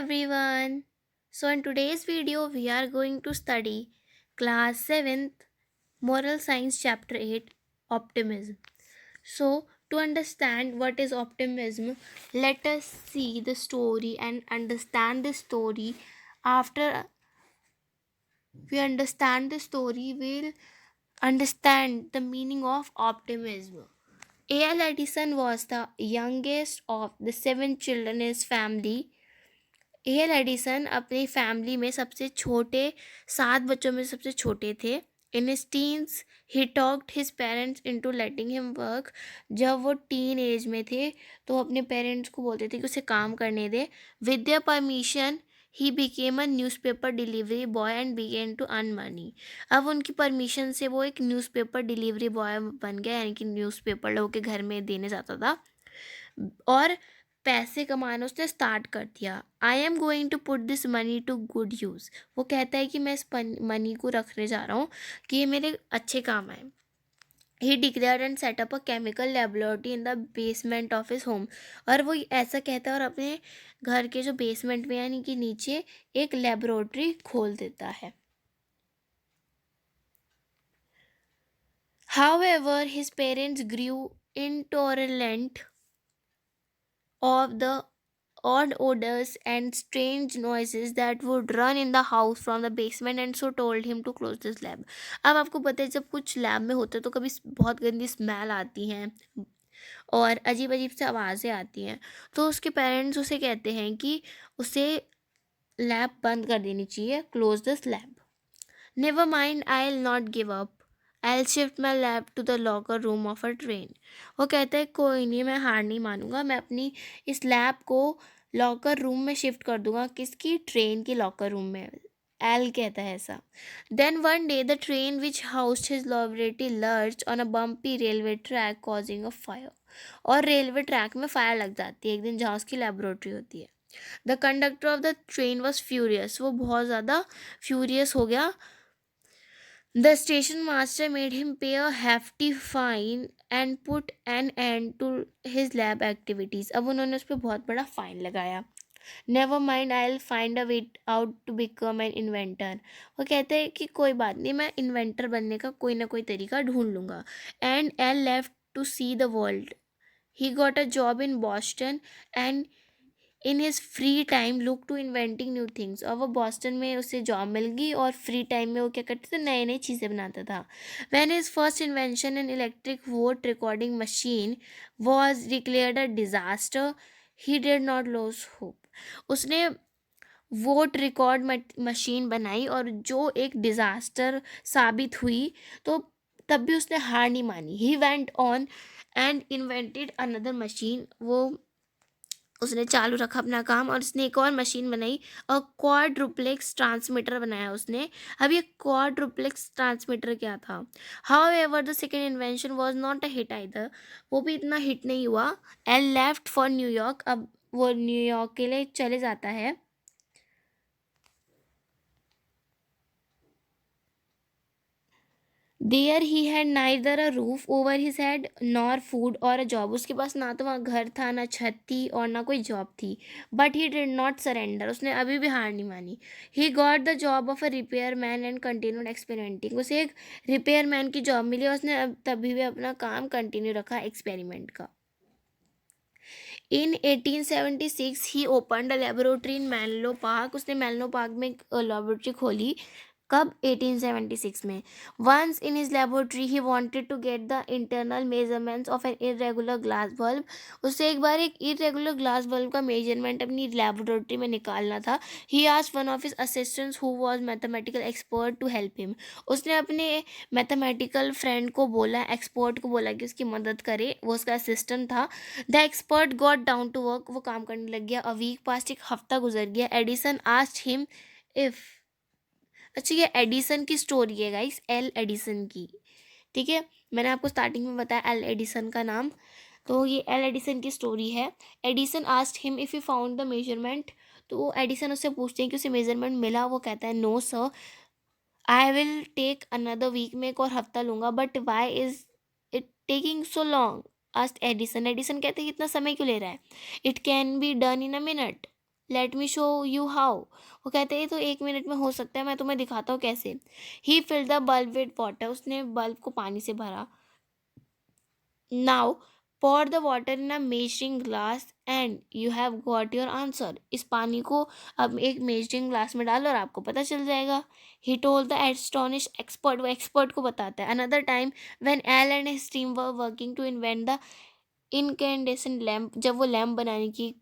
everyone. So in today's video we are going to study class 7th Moral Science chapter 8 Optimism. So to understand what is optimism, let us see the story and understand the story. After we understand the story, we'll understand the meaning of optimism. A.L. Edison was the youngest of the seven children in his family. L Edison अपनी family में सबसे छोटे 7 बच्चों में सबसे छोटे थे. In his teens he talked his parents into letting him work. जब वो टीन एज में थे तो अपने पेरेंट्स को बोलते थे कि उसे काम करने दे. With their permission he became a newspaper delivery boy and began to earn money. अब उनकी परमिशन से वो एक न्यूज़पेपर डिलीवरी बॉय बन गया, यानी कि न्यूज़पेपर लोगों के घर में देने जाता था और पैसे कमाना उसने स्टार्ट कर दिया. I am going to put this money to good use. वो कहता है कि मैं इस मनी को रखने जा रहा हूँ कि ये मेरे अच्छे काम आए. ही declared and setup a chemical laboratory in the basement of his home. और वो ऐसा कहता है और अपने घर के जो बेसमेंट में यानी कि नीचे एक लेबोरेटरी खोल देता है. However, his parents grew intolerant of the odd odors and strange noises that would run in the house from the basement and so told him to close this lab. अब आपको पता है जब कुछ लैब में होता है तो कभी बहुत गंदी स्मेल आती हैं और अजीब अजीब से आवाज़ें आती हैं, तो उसके पेरेंट्स उसे कहते हैं कि उसे लैब बंद कर देनी चाहिए, close this lab. Never mind, I will not give up, I will shift my lab to the locker room of a train. वो कहता है कोई नहीं, मैं हार नहीं मानूंगा, मैं अपनी इस लैब को लॉकर रूम में शिफ्ट कर दूंगा. किसकी? ट्रेन की लॉकर रूम में. एल कहता है ऐसा. Then one day the train which housed his laboratory lurched on a bumpy railway track causing a fire. और रेलवे ट्रैक में फायर लग जाती है एक दिन जहाँ उसकी लेबोरेटरी होती है. The conductor of the train was furious. वो बहुत ज़्यादा फ्यूरियस हो गया. The station master made him pay a hefty fine and put an end to his lab activities. अब उन्होंने उस पर बहुत बड़ा फाइन लगाया. Never mind, I will find a way out to become an inventor. वो कहते हैं कि कोई बात नहीं, मैं इन्वेंटर बनने का कोई ना कोई तरीका ढूंढ लूँगा. And Al left to see the world. He got a job in Boston and in his free time look to inventing new things. और वो बॉस्टन में उसे जॉब मिल गई और फ्री टाइम में वो क्या करते थे, नई नई चीज़ें बनाता था. When his first invention an electric vote recording machine was declared a disaster, he did not lose hope. उसने वोट रिकॉर्ड मशीन बनाई और जो एक डिज़ास्टर साबित हुई, तो तब भी उसने हार नहीं मानी. He went on and invented another machine. वो उसने चालू रखा अपना काम और उसने एक और मशीन बनाई. और क्वाड्रुप्लेक्स ट्रांसमीटर बनाया उसने. अब ये क्वाड्रुप्लेक्स ट्रांसमीटर क्या था? However the second invention was not a hit either. वो भी इतना हिट नहीं हुआ. And left for New York. अब वो न्यूयॉर्क के लिए चले जाता है. There he had neither a roof over his head nor food और अ जॉब. उसके पास ना तो वहाँ घर था, ना छत थी और ना कोई जॉब थी. But he did not surrender. उसने अभी भी हार नहीं मानी. He got the job of a repair man and continued experimenting. उसे एक रिपेयर मैन की जॉब मिली और उसने अब तभी भी अपना काम कंटिन्यू रखा एक्सपेरिमेंट का. In 1876 he opened a laboratory in Menlo Park. उसने मैनलो पार्क में एक लेबोरेटरी खोली. कब? 1876 में. Once in his laboratory he wanted to get the internal measurements of an irregular glass bulb. उससे एक बार एक इरेगुलर ग्लास बल्ब का मेजरमेंट अपनी लेबोरेटरी में निकालना था. He asked one of his assistants who was mathematical expert to help him. उसने अपने मैथमेटिकल फ्रेंड को बोला, एक्सपर्ट को बोला कि उसकी मदद करे. वो उसका असिस्टेंट था. The expert got down to work. वो काम करने लग गया. A week passed. एक हफ्ता गुजर गया. Edison asked him if. अच्छा, ये एडिसन की स्टोरी है गाइस, एल एडिसन की. ठीक है, मैंने आपको स्टार्टिंग में बताया एल एडिसन का नाम. तो ये एल एडिसन की स्टोरी है. Edison asked him if you found the measurement. तो एडिसन उससे पूछते हैं कि उसे मेजरमेंट मिला. वो कहता है no sir, I will take another week. मैं एक और हफ्ता लूँगा. But why is it taking so long? Asked Edison. Edison कहते हैं इतना समय क्यों ले रहा है? It can be done in a minute. Let me show you how. वो कहते हैं तो 1 मिनट में हो सकता है, मैं तुम्हें दिखाता हूँ कैसे। He fill the bulb with water, उसने बल्ब को पानी से भरा। Now pour the water in a measuring glass and you have got your answer। इस पानी को अब एक मेजरिंग ग्लास में डालो और आपको पता चल जाएगा। he told the astonished expert, वो एक्सपर्ट को बताता है। another time when Al and his team were working to invent the incandescent lamp, जब वो लैम्प बनाने की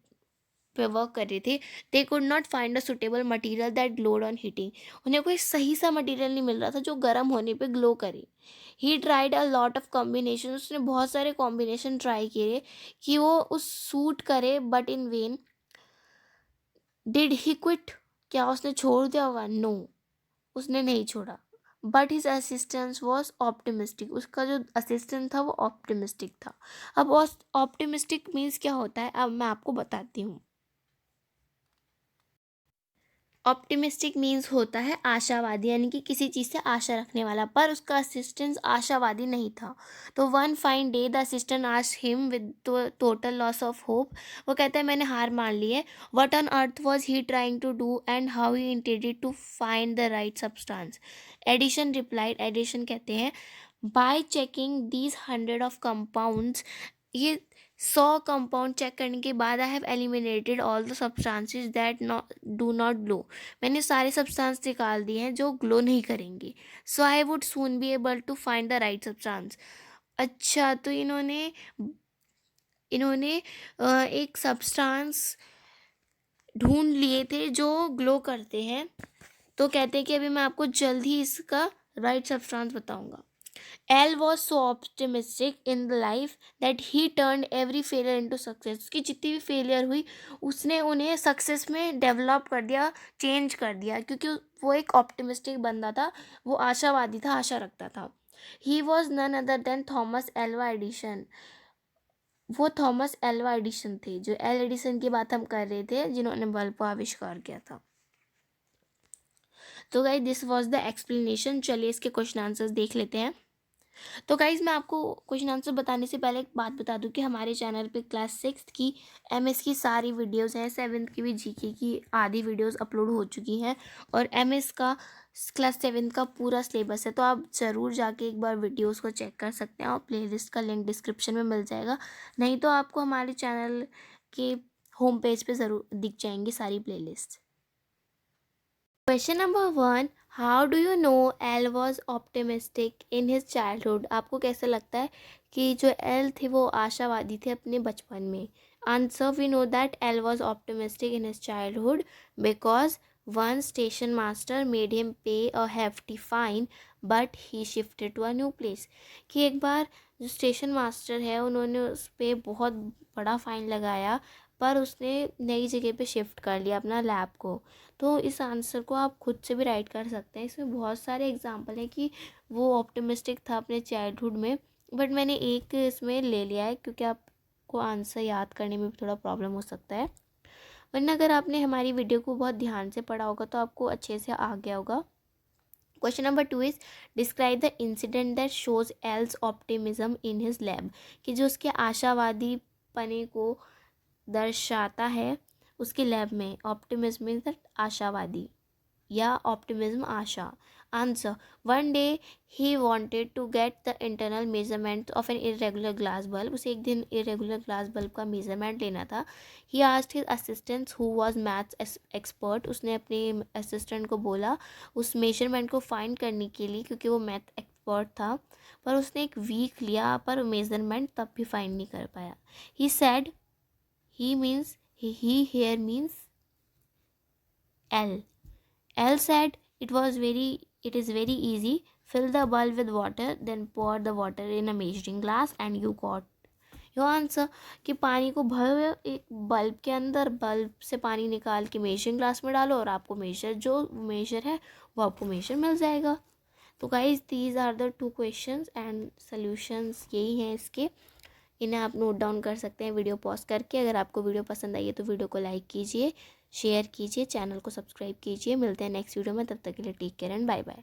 पे वर्क कर रहे थे, they could not find a suitable material that glowed on heating. उन्हें कोई सही सा मटीरियल नहीं मिल रहा था जो गर्म होने पे ग्लो करे। He tried a lot of combination, उसने बहुत सारे कॉम्बिनेशन ट्राई किए कि वो उस सूट करे, but in when. Did he quit, क्या उसने छोड़ दिया होगा? नो, उसने नहीं छोड़ा। But his assistance was optimistic, उसका जो असिस्टेंट था वो ऑप्टिमिस्टिक था। अब ऑप्टिमिस्टिक मीन्स क्या होता है, अब मैं आपको बताती हूँ। ऑप्टिमिस्टिक मीन्स होता है आशावादी, यानी कि किसी चीज़ से आशा रखने वाला, पर उसका असिस्टेंट आशावादी नहीं था। तो one fine day the assistant asked him with total loss of hope, वो कहता है मैंने हार मान ली है। What on earth was he trying to do and how he intended to find the right substance. Edison replied, Edison कहते हैं by checking these 100 of compounds, ये 100 कंपाउंड चेक करने के बाद I have eliminated all the substances that do not glow, मैंने सारे substance निकाल दिए हैं जो ग्लो नहीं करेंगे। So I would soon be able to find the right substance. अच्छा, तो इन्होंने इन्होंने एक सब्सटेंस ढूंढ लिए थे जो ग्लो करते हैं। तो कहते हैं कि अभी मैं आपको जल्द ही इसका राइट सब्सटेंस बताऊंगा। L was so optimistic in the life that he turn every failure into success, उसकी जितनी भी फेलियर हुई उसने उन्हें सक्सेस में डेवलप कर दिया, चेंज कर दिया, क्योंकि वो एक ऑप्टिमिस्टिक बंदा था, वो आशावादी था, आशा रखता था। He was none other than Thomas Alva Edison, वो थॉमस एल्वा एडिशन थे, जो एल एडिशन की बात हम कर रहे थे, जिन्होंने बल्ब को आविष्कार किया था। तो guys this was the explanation. चलिए इसके क्वेश्चन आंसर्स देख लेते हैं। तो गाइज़ मैं आपको क्वेश्चन आंसर बताने से पहले एक बात बता दूं कि हमारे चैनल पे क्लास 6 की एमएस की सारी वीडियोस हैं, 7th की भी जीके की आधी वीडियोस अपलोड हो चुकी हैं, और एमएस का क्लास 7th का पूरा सिलेबस है। तो आप ज़रूर जाके एक बार वीडियोस को चेक कर सकते हैं, और प्लेलिस्ट का लिंक डिस्क्रिप्शन में मिल जाएगा, नहीं तो आपको हमारे चैनल के होम पेज पे ज़रूर दिख जाएंगी सारी playlist. Question number 1, how do you know L was optimistic in his childhood, आपको कैसा लगता है कि जो एल थे वो आशावादी थे अपने बचपन में? Answer, we know that Al was optimistic in his childhood because one station master made him pay a hefty fine but he shifted to a new place, कि एक बार जो स्टेशन मास्टर है उन्होंने उस पर बहुत बड़ा फ़ाइन लगाया, पर उसने नई जगह पे शिफ्ट कर लिया अपना लैब को। तो इस आंसर को आप खुद से भी राइट कर सकते हैं, इसमें बहुत सारे एग्जांपल हैं कि वो ऑप्टिमिस्टिक था अपने चाइल्डहुड में, बट मैंने एक इसमें ले लिया है क्योंकि आपको आंसर याद करने में भी थोड़ा प्रॉब्लम हो सकता है, वरना अगर आपने हमारी वीडियो को बहुत ध्यान से पढ़ा होगा तो आपको अच्छे से आ गया होगा। Question number 2 is describe the incident that shows else optimism in his lab, कि जो उसके आशावादी पने को दर्शाता है उसके लैब में। ऑप्टिमिज्म मीन्स दैट आशावादी या ऑप्टिमिज्म आशा। Answer, one day he wanted to get the internal measurement of an irregular glass bulb, उसे एक दिन इरेगुलर ग्लास बल्ब का मेजरमेंट लेना था। He asked his assistant who was maths expert, उसने अपने असिस्टेंट को बोला उस मेजरमेंट को फाइंड करने के लिए, क्योंकि वो मैथ एक्सपर्ट था, पर उसने एक वीक लिया पर मेजरमेंट तब भी फाइंड नहीं कर पाया। He said, he means he here means L. L said it is very easy. Fill the bulb with water, then pour the water in a measuring glass and you got your answer। कि पानी को भरो एक bulb के अंदर, bulb से पानी निकाल के मेजरिंग ग्लास में डालो और आपको जो मेजर है वो आपको मेजर मिल जाएगा। तो guys these are the 2 questions and solutions यही हैं इसके, इन्हें आप नोट डाउन कर सकते हैं वीडियो पॉज करके। अगर आपको वीडियो पसंद आई है तो वीडियो को लाइक कीजिए, शेयर कीजिए, चैनल को सब्सक्राइब कीजिए। मिलते हैं नेक्स्ट वीडियो में, तब तक के लिए take care and bye bye.